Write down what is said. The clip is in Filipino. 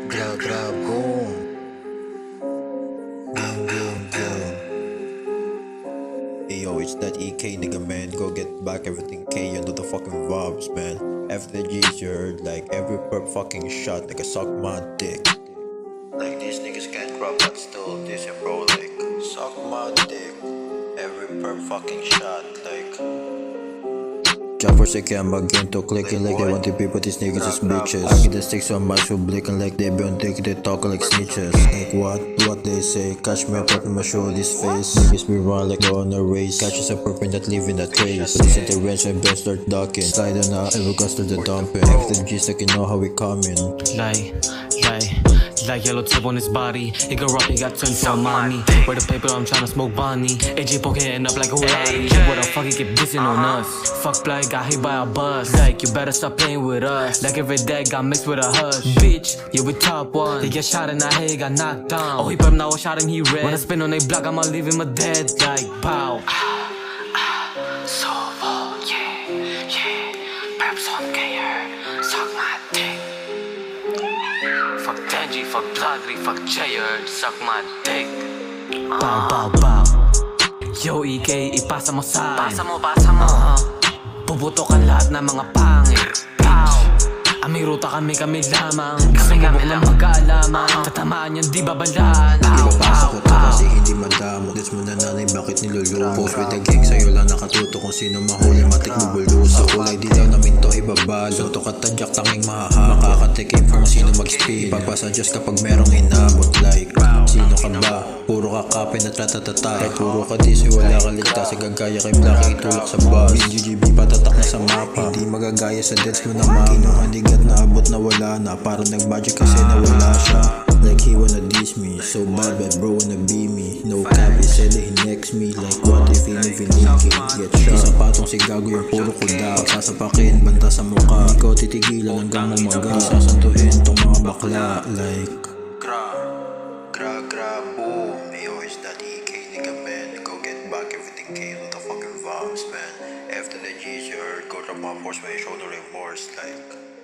Gra gra boom. Boom boom boom. Hey yo, it's that EK nigga, man. Go get back everything K, you know the fucking vibes, man. After the G's, you heard like every per fucking shot, nigga suck my dick. Like these niggas can't rap, but still this, bro. Like suck my dick. Every per fucking shot, like. Job for second, I'm again to clicking like they want to be, but these niggas is bitches. I get the sticks so much for blinking like they been dick, they talking like snitches. Like what they say, catch me up in my show this face. Niggas be run like they're on a race. Catch us a perpin that leave in that trace. But this ain't the range when best start ducking. Slide on out and we got to the dumping. After the G's like you know how we coming. Like yellow tape on his body. It go rough, he got turned to a mommy. Where the paper, I'm tryna smoke Bonnie. AJ poke hitting up like a Hulari. What the fuck, he get dissing on us. Fuck blood, got hit by a bus. Like, you better stop playing with us. Like every day got mixed with a hush. Bitch, yeah, we top one. He get shot in the head, got knocked down. Oh, he perm now, I shot him, he red. When I spin on they block, I'ma leave him a dead. Like, pow. So, yeah. Perps on KR. Suck my dick. Fuck Denji, fuck Bladri, fuck Jayer, suck my dick. Bow. Yo, EK, ipasa mo sign. Pasa mo. Puputokan lahat ng mga pangit. Pow. Amiruta kami lamang. Sumubok na magkaalaman. Tatamaan yan, di babalaan. Ipapasok ko to kasi hindi madamo. Gets mo na nanay bakit nilulumo. Post with the gang, sa'yo lang nakatuto kung sino mahuli matik bubulong. Sa kulay di daw namin to ibabalo. Soto katadyak tanging mahahap. Makakatikim from sino mag-speed. Ipagpasadjust kapag merong inabot like sino ka ba? Puro kakapin at ratatata. Kahit puro ka disi wala ka ligtas. Gagaya kay Blacky itulak sa bus. BGGB patatak na sa mapa. Hindi magagaya sa deads mo na mama. Inuhandigat na abot na wala na. Parang nag-magic kasi nawala siya. Like he wanna diss me. So bad but bro wanna be me. No cap, he said that he next me. Like what if he even leaking? Get shot. Sa patong si Gago yung puro kuda. Pagsasapakin, banta sa mukha. Ikaw titigilan hanggang umaga. Sasantuhin tong mga bakla. Like Gra boom. Yo, it's that EK nigga, man. Go get back everything K with the fucking vibes, man. After the G's, you heard, go drop my force when you show no remorse, like.